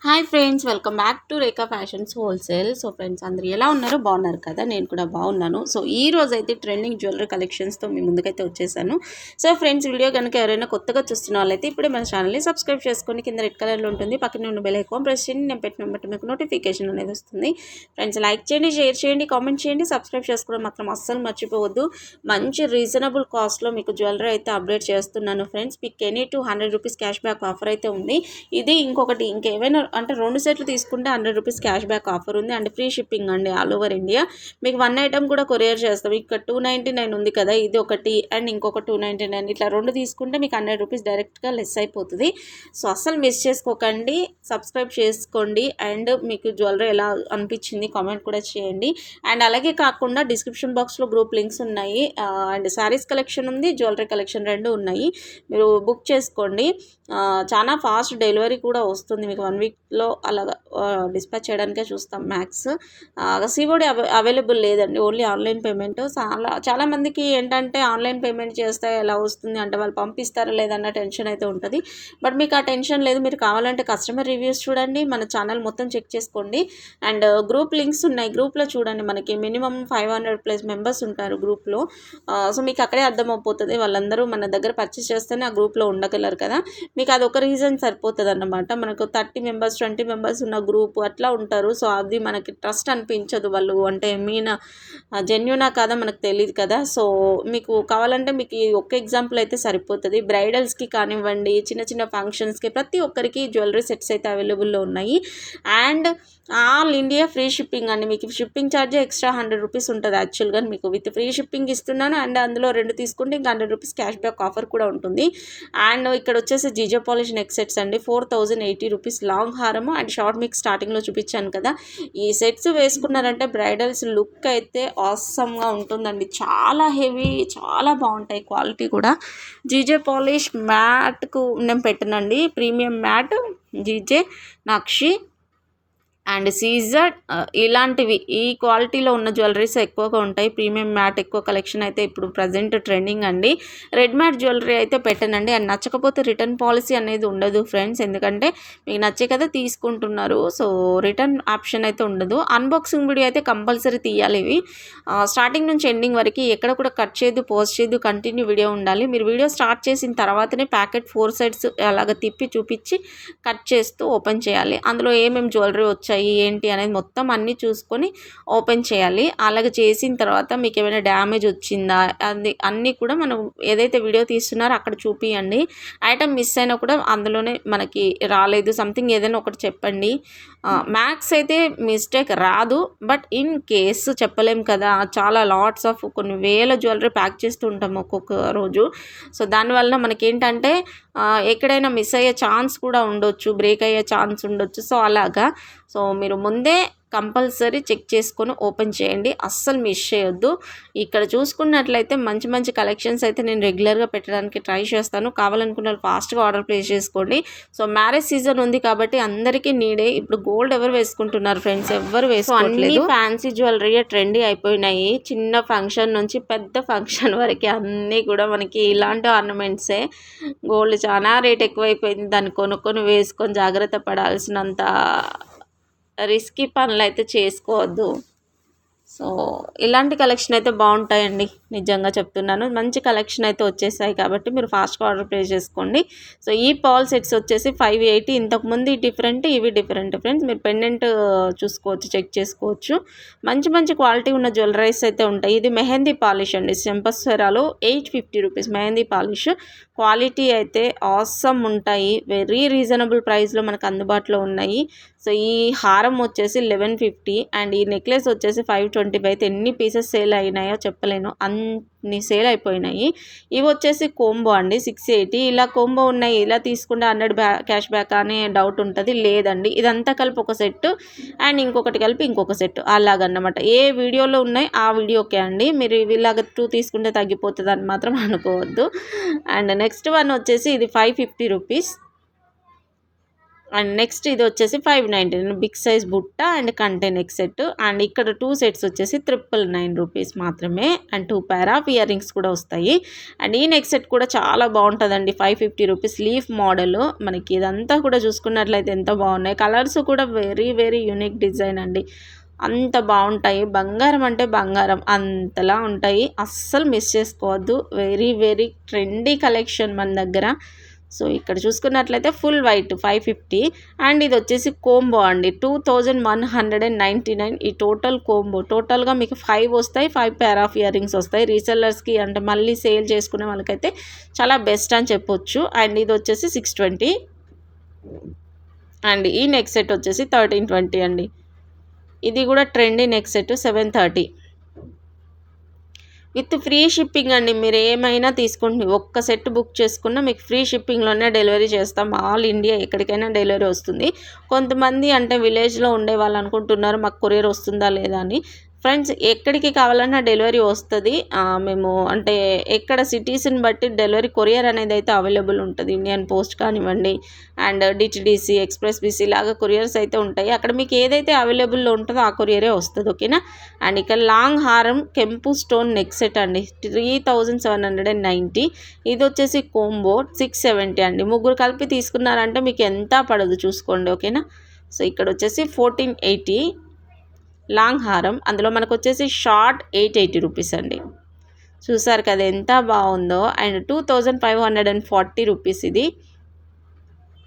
Hi friends, welcome back to Rekha fashions wholesale. So friends, అందరూ ఎలా ఉన్నారు? బాగున్నారు కదా? నేను కూడా బాగున్నాను. సో ఈ రోజు అయితే ట్రెండింగ్ జ్యువెలరీ కలెక్షన్స్తో మీ ముందుకైతే వచ్చేసాను. సో ఫ్రెండ్స్, వీడియో కనుక ఎవరైనా కొత్తగా చూస్తున్న వాళ్ళైతే ఇప్పుడే మన ఛానల్ని సబ్స్క్రైబ్ చేసుకొని కింద రెడ్ కలర్లో ఉంటుంది, పక్కన ఉన్న బెల్ ఐకాన్ ప్రెస్ చేయండి. నేను పెట్టిన బట్టి మీకు నోటిఫికేషన్ అనేది వస్తుంది. ఫ్రెండ్స్, లైక్ చేయండి, షేర్ చేయండి, కామెంట్ చేయండి, సబ్స్క్రైబ్ చేసుకోవడం మాత్రం అస్సలు మర్చిపోవద్దు. మంచి రీజనబుల్ కాస్ట్లో మీకు జ్యువెలరీ అయితే అప్డేట్ చేస్తున్నాను friends. Pick any $100 cash back offer అయితే ఉంది. ఇది ఇంకొకటి ఇంకేమైనా అంటే 2 సెట్లు తీసుకుంటే $100 క్యాష్ బ్యాక్ ఆఫర్ ఉంది. అండ్ ఫ్రీ షిప్పింగ్ అండి ఆల్ ఓవర్ ఇండియా. మీకు 1 ఐటమ్ కూడా కొరియర్ చేస్తాం. ఇక్కడ 299 ఉంది కదా, ఇది ఒకటి అండ్ ఇంకొక 299, ఇట్లా 2 తీసుకుంటే మీకు $100 డైరెక్ట్గా లెస్ అయిపోతుంది. సో అస్సలు మిస్ చేసుకోకండి, సబ్స్క్రైబ్ చేసుకోండి. అండ్ మీకు జ్యువెలరీ ఎలా అనిపించింది కామెంట్ కూడా చేయండి. అండ్ అలాగే కాకుండా డిస్క్రిప్షన్ బాక్స్లో గ్రూప్ లింక్స్ ఉన్నాయి. అండ్ శారీస్ కలెక్షన్ ఉంది, జ్యువెలరీ కలెక్షన్ 2 ఉన్నాయి. మీరు బుక్ చేసుకోండి. చాలా ఫాస్ట్ డెలివరీ కూడా వస్తుంది. మీకు 1 వీక్లో అలాగా డిస్పాచ్ చేయడానికే చూస్తాం మ్యాక్స్. సిఓడి అవైలబుల్ లేదండి, ఓన్లీ ఆన్లైన్ పేమెంట్. చాలామందికి ఏంటంటే ఆన్లైన్ పేమెంట్ చేస్తే ఎలా వస్తుంది అంటే వాళ్ళు పంపిస్తారా లేదన్న టెన్షన్ అయితే ఉంటుంది. బట్ మీకు ఆ టెన్షన్ లేదు. మీరు కావాలంటే కస్టమర్ రివ్యూస్ చూడండి, మన ఛానల్ మొత్తం చెక్ చేసుకోండి. అండ్ గ్రూప్ లింక్స్ ఉన్నాయి, గ్రూప్లో చూడండి. మనకి మినిమం 500+ మెంబర్స్ ఉంటారు గ్రూప్లో. సో మీకు అక్కడే అర్థమైపోతుంది, వాళ్ళందరూ మన దగ్గర పర్చేస్ చేస్తేనే ఆ గ్రూప్లో ఉండగలరు కదా. మీకు అది ఒక రీజన్ సరిపోతుంది అన్నమాట. మనకు 30 మెంబర్స్ 20 మెంబర్స్ ఉన్న గ్రూప్ అట్లా ఉంటారు. సో అది మనకి ట్రస్ట్ అనిపించదు. వాళ్ళు అంటే జెన్యూనా కాదా మనకు తెలియదు కదా. సో మీకు కావాలంటే మీకు ఈ ఒక్క ఎగ్జాంపుల్ అయితే సరిపోతుంది. బ్రైడల్స్కి కానివ్వండి, చిన్న చిన్న ఫంక్షన్స్కి ప్రతి ఒక్కరికి జ్యువెలరీ సెట్స్ అయితే అవైలబుల్లో ఉన్నాయి. And all India free shipping అండి. మీకు షిప్పింగ్ ఛార్జ్ ఎక్స్ట్రా $100 ఉంటుంది. యాక్చువల్గా మీకు విత్ ఫ్రీ షిప్పింగ్ ఇస్తున్నాను. అండ్ అందులో 2 తీసుకుంటే ఇంకా $100 క్యాష్ బ్యాక్ ఆఫర్ కూడా ఉంటుంది. అండ్ ఇక్కడ వచ్చేసి జీజో పాలిష్ నెక్ సెట్స్ అండి, $4080 లాంగ్ హారము అండ్ షార్ట్ మిక్స్ స్టార్టింగ్లో చూపించాను కదా. ఈ సెట్స్ వేసుకున్నారంటే బ్రైడల్స్ లుక్ అయితే ఆసమ్గా ఉంటుందండి. చాలా హెవీ, చాలా బాగుంటాయి, క్వాలిటీ కూడా. జీజే పాలిష్ మ్యాట్కు నేను పెట్టనండి, premium matte GJ nakshi and సీజర్ ఇలాంటివి ఈ క్వాలిటీలో ఉన్న జ్యువెలరీస్ ఎక్కువగా ఉంటాయి. ప్రీమియం మ్యాట్ ఎక్కువ కలెక్షన్ అయితే ఇప్పుడు ప్రజెంట్ ట్రెండింగ్ అండి. రెడ్ మ్యాట్ జ్యువెలరీ అయితే పెట్టనండి. అండ్ నచ్చకపోతే రిటర్న్ పాలసీ అనేది ఉండదు ఫ్రెండ్స్, ఎందుకంటే మీకు నచ్చే కదా తీసుకుంటున్నారు. సో రిటర్న్ ఆప్షన్ అయితే ఉండదు. అన్బాక్సింగ్ వీడియో అయితే కంపల్సరీ తీయాలి. ఇవి స్టార్టింగ్ నుంచి ఎండింగ్ వరకు ఎక్కడ కూడా కట్ చేయదు, పోస్ట్ చేయదు, కంటిన్యూ వీడియో ఉండాలి. మీరు వీడియో స్టార్ట్ చేసిన తర్వాతనే ప్యాకెట్ 4 సైడ్స్ అలాగ తిప్పి చూపించి కట్ చేస్తూ ఓపెన్ చేయాలి. అందులో ఏమేమి జ్యువెలరీ వచ్చాయి ఏంటి అనేది మొత్తం అన్నీ చూసుకొని ఓపెన్ చేయాలి. అలాగే చేసిన తర్వాత మీకు ఏమైనా డ్యామేజ్ వచ్చిందా అది అన్నీ కూడా మనం ఏదైతే వీడియో తీస్తున్నారో అక్కడ చూపియండి. ఐటమ్ మిస్ అయినా కూడా అందులోనే మనకి రాలేదు సంథింగ్ ఏదైనా ఒకటి చెప్పండి. మ్యాక్స్ అయితే మిస్టేక్ రాదు, బట్ ఇన్ కేసు చెప్పలేం కదా. చాలా లాట్స్ ఆఫ్ కొన్ని వేల జ్యువెలరీ ప్యాక్ చేస్తూ ఉంటాము ఒక్కొక్క రోజు. సో దానివల్ల మనకేంటంటే ఎక్కడైనా మిస్ అయ్యే ఛాన్స్ కూడా ఉండొచ్చు, బ్రేక్ అయ్యే ఛాన్స్ ఉండొచ్చు. సో అలాగా సో మీరు ముందే కంపల్సరీ చెక్ చేసుకొని ఓపెన్ చేయండి, అస్సలు మిస్ చేయొద్దు. ఇక్కడ చూసుకున్నట్లయితే మంచి మంచి కలెక్షన్స్ అయితే నేను రెగ్యులర్గా పెట్టడానికి ట్రై చేస్తాను. కావాలనుకున్న ఫాస్ట్గా ఆర్డర్ ప్లేస్ చేసుకోండి. సో మ్యారేజ్ సీజన్ ఉంది కాబట్టి అందరికీ నీడే. ఇప్పుడు గోల్డ్ ఎవరు వేసుకుంటున్నారు ఫ్రెండ్స్? ఎవరు వేసుకోవట్లేదు. ఫ్యాన్సీ జ్యువెలరీ ట్రెండీ అయిపోయినాయి. చిన్న ఫంక్షన్ నుంచి పెద్ద ఫంక్షన్ వరకు అన్నీ కూడా మనకి ఇలాంటి ఆర్నమెంట్సే. గోల్డ్ చాలా రేట్ ఎక్కువైపోయింది. దాన్ని కొనుక్కొని వేసుకొని జాగ్రత్త పడాల్సినంత రిస్కీ పనులు అయితే చేసుకోవద్దు. సో ఇలాంటి కలెక్షన్ అయితే బాగుంటాయండి, నిజంగా చెప్తున్నాను. మంచి కలెక్షన్ అయితే వచ్చేసాయి కాబట్టి మీరు ఫాస్ట్గా ఆర్డర్ ప్లేస్ చేసుకోండి. సో ఈ పాల్ సెట్స్ వచ్చేసి 580. ఇంతకుముందు డిఫరెంట్, ఇవి డిఫరెంట్ ఫ్రెండ్స్. మీరు పెండెంట్ చూసుకోవచ్చు, చెక్ చేసుకోవచ్చు. మంచి మంచి క్వాలిటీ ఉన్న జ్యువెలరీస్ అయితే ఉంటాయి. ఇది మెహందీ పాలిష్ అండి, చెంపస్వరాలు $850 మెహందీ పాలిష్. క్వాలిటీ అయితే ఆసమ్ ఉంటాయి, వెరీ రీజనబుల్ ప్రైస్లో మనకు అందుబాటులో ఉన్నాయి. సో ఈ హారం వచ్చేసి 1150 అండ్ ఈ నెక్లెస్ వచ్చేసి 525. అయితే ఎన్ని పీసెస్ సేల్ అయినాయో చెప్పలేను, అన్ని సేల్ అయిపోయినాయి. ఇవి వచ్చేసి కోంబో అండి, 680. ఇలా కోంబో ఉన్నాయి, ఇలా తీసుకుంటే 100 క్యాష్ బ్యాక్ అనే డౌట్ ఉంటుంది. లేదండి, ఇదంతా కలిపి ఒక సెట్ అండ్ ఇంకొకటి కలిపి ఇంకొక సెట్ అలాగన్నమాట. ఏ వీడియోలో ఉన్నాయి ఆ వీడియోకే అండి. మీరు ఇలాగ 2 తీసుకుంటే తగ్గిపోతుంది అని మాత్రం అనుకోవద్దు. అండ్ నెక్స్ట్ వన్ వచ్చేసి ఇది $550. అండ్ నెక్స్ట్ ఇది వచ్చేసి 599 బిగ్ సైజ్ బుట్ట అండ్ కంటే నెక్ సెట్. అండ్ ఇక్కడ 2 సెట్స్ వచ్చేసి 999 రూపీస్ మాత్రమే. And 2 pair of year rings కూడా వస్తాయి. అండ్ ఈ నెక్ సెట్ కూడా చాలా బాగుంటుందండి. 550 రూపీస్ లీఫ్ మోడల్. మనకి ఇదంతా కూడా చూసుకున్నట్లయితే ఎంత బాగున్నాయి. కలర్స్ కూడా వెరీ వెరీ యూనిక్ డిజైన్ అండి. అంత బాగుంటాయి. బంగారం అంటే బంగారం అంతలా ఉంటాయి. అస్సలు మిస్ చేసుకోవద్దు. వెరీ వెరీ ట్రెండీ కలెక్షన్ మన దగ్గర. సో ఇక్కడ చూసుకున్నట్లయితే ఫుల్ వైట్ 550. అండ్ ఇది వచ్చేసి కోంబో అండి. 2199 ఈ టోటల్ కోంబో. టోటల్గా మీకు 5 వస్తాయి. 5 పేర్ ఆఫ్ ఇయర్ రింగ్స్ వస్తాయి. రీసెల్లర్స్కి అంటే మళ్ళీ సేల్ చేసుకునే వాళ్ళకైతే చాలా బెస్ట్ అని చెప్పొచ్చు. అండ్ ఇది వచ్చేసి 620. అండ్ ఈ నెక్ సెట్ వచ్చేసి 1320 అండి. ఇది కూడా trendy neck set 730 with free shipping అండి. మీరు ఏమైనా తీసుకోండి, ఒక్క సెట్ బుక్ చేసుకున్నా మీకు ఫ్రీ షిప్పింగ్లోనే డెలివరీ చేస్తాం. ఆల్ ఇండియా ఎక్కడికైనా డెలివరీ వస్తుంది. కొంతమంది అంటే విలేజ్లో ఉండే వాళ్ళు అనుకుంటున్నారు మాకు కొరియర్ వస్తుందా లేదా అని. ఫ్రెండ్స్ ఎక్కడికి కావాలన్నా డెలివరీ వస్తుంది. మేము అంటే ఎక్కడ సిటీస్ని బట్టి డెలివరీ కొరియర్ అనేది అయితే అవైలబుల్ ఉంటుంది. ఇండియన్ పోస్ట్ కానివ్వండి అండ్ డిటిడిసి ఎక్స్ప్రెస్ బీసీ లాగా కొరియర్స్ అయితే ఉంటాయి. అక్కడ మీకు ఏదైతే అవైలబుల్లో ఉంటుందో ఆ కొరియరే వస్తుంది. ఓకేనా. అండ్ ఇక్కడ లాంగ్ హారం కెంపు స్టోన్ నెక్ సెట్ అండి 3790. ఇది వచ్చేసి కోంబో 670 అండి. ముగ్గురు కలిపి తీసుకున్నారంటే మీకు ఎంత పడదు చూసుకోండి. ఓకేనా. సో ఇక్కడ వచ్చేసి 1480 లాంగ్ హారం. అందులో మనకు వచ్చేసి షార్ట్ 880 రూపీస్ అండి. చూసారు కదా ఎంత బాగుందో. అండ్ 2540 రూపీస్ ఇది.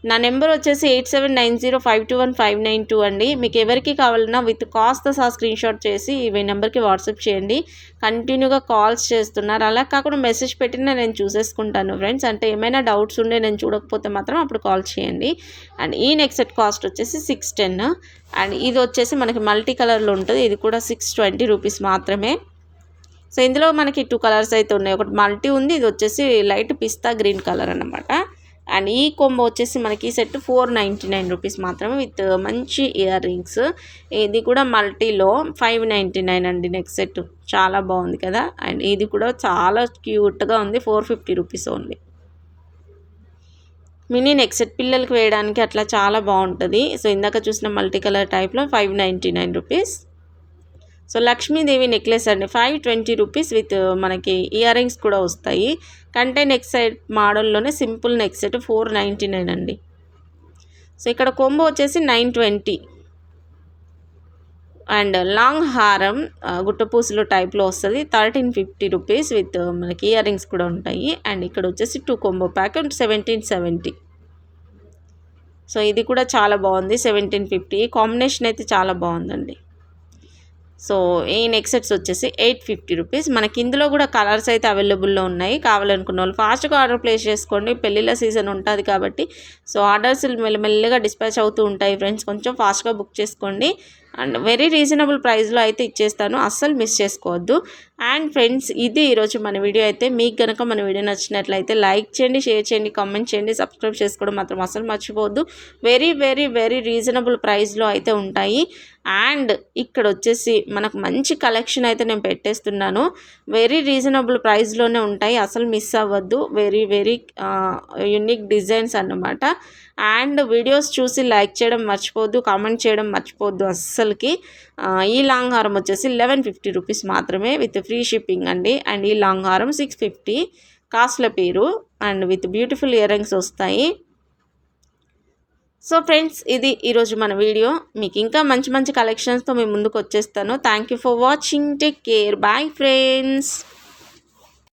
నా నెంబర్ వచ్చేసి 8790521592 అండి. మీకు ఎవరికి కావాలన్నా విత్ కాస్ట్ స్క్రీన్ షాట్ చేసి ఈ నెంబర్కి వాట్సాప్ చేయండి. కంటిన్యూగా కాల్స్ చేస్తున్నారు. అలా కాకుండా మెసేజ్ పెట్టినా నేను చూసేసుకుంటాను ఫ్రెండ్స్. అంటే ఏమైనా డౌట్స్ ఉండే నేను చూడకపోతే మాత్రం అప్పుడు కాల్ చేయండి. అండ్ ఈ నెక్ సెట్ కాస్ట్ వచ్చేసి 610. అండ్ ఇది వచ్చేసి మనకి మల్టీ కలర్లో ఉంటుంది. ఇది కూడా 620 రూపీస్ మాత్రమే. సో ఇందులో మనకి 2 కలర్స్ అయితే ఉన్నాయి. ఒకటి మల్టీ ఉంది, ఇది వచ్చేసి లైట్ పిస్తా గ్రీన్ కలర్ అన్నమాట. అండ్ ఈ కొంబో వచ్చేసి మనకి సెట్ 499 రూపీస్ మాత్రమే విత్ మంచి ఇయర్ రింగ్స్. ఇది కూడా మల్టీలో 599 అండి నెక్ సెట్. చాలా బాగుంది కదా. అండ్ ఇది కూడా చాలా క్యూట్గా ఉంది. 450 rupees only. Mini neck set పిల్లలకి వేయడానికి అట్లా చాలా బాగుంటుంది. సో ఇందాక చూసిన మల్టీ కలర్ టైప్లో 599 రూపీస్. సో లక్ష్మీదేవి నెక్లెస్ అండి 520 రూపీస్ విత్ మనకి ఇయర్ రింగ్స్ కూడా వస్తాయి. కంటే నెక్ సెట్ మోడల్లోనే సింపుల్ నెక్ సెట్ 499 అండి. సో ఇక్కడ కొంబో వచ్చేసి 920. అండ్ లాంగ్ హారం గుట్టపూసలు టైప్లో వస్తుంది 1350 రూపీస్ విత్ మనకి ఇయర్ రింగ్స్ కూడా ఉంటాయి. అండ్ ఇక్కడ వచ్చేసి 2 కొంబో ప్యాక్ 1770. సో ఇది కూడా చాలా బాగుంది 1750. కాంబినేషన్ అయితే చాలా బాగుందండి. సో ఈ నెక్ సెట్స్ వచ్చేసి 850 రూపీస్. మనకి ఇందులో కూడా కలర్స్ అయితే అవైలబుల్లో ఉన్నాయి. కావాలనుకున్న వాళ్ళు ఫాస్ట్గా ఆర్డర్ ప్లేస్ చేసుకోండి. పెళ్ళిళ్ళ సీజన్ ఉంటుంది కాబట్టి సో ఆర్డర్స్ మెల్లమెల్లగా డిస్పాచ్ అవుతూ ఉంటాయి ఫ్రెండ్స్. కొంచెం ఫాస్ట్గా బుక్ చేసుకోండి. అండ్ వెరీ రీజనబుల్ ప్రైస్లో అయితే ఇచ్చేస్తాను. అస్సలు మిస్ చేసుకోవద్దు. అండ్ ఫ్రెండ్స్ ఇది ఈరోజు మన వీడియో అయితే. మీకు కనుక మన వీడియో నచ్చినట్లయితే లైక్ చేయండి, షేర్ చేయండి, కామెంట్ చేయండి, సబ్స్క్రైబ్ చేసుకోవడం మాత్రం అస్సలు మర్చిపోవద్దు. వెరీ వెరీ వెరీ రీజనబుల్ ప్రైస్లో అయితే ఉంటాయి. అండ్ ఇక్కడ వచ్చేసి మనకు మంచి కలెక్షన్ అయితే నేను పెట్టేస్తున్నాను. వెరీ రీజనబుల్ ప్రైస్లోనే ఉంటాయి. అసలు మిస్ అవ్వద్దు. వెరీ వెరీ యూనిక్ డిజైన్స్ అన్నమాట. అండ్ వీడియోస్ చూసి లైక్ చేయడం మర్చిపోవద్దు, కామెంట్ చేయడం మర్చిపోవద్దు అస్సలకి. ఈ లాంగ్ హారం వచ్చేసి 1150 రూపీస్ మాత్రమే విత్ ఫ్రీ షిప్పింగ్ అండి. అండ్ ఈ లాంగ్ హారం 650 కాస్ట్ల పేరు. And with beautiful ear rings వస్తాయి. సో ఫ్రెండ్స్ ఇది ఈరోజు మన వీడియో. మీకు ఇంకా మంచి మంచి కలెక్షన్స్తో మేము ముందుకు వచ్చేస్తాను. Thank you for watching. Take care. Bye friends.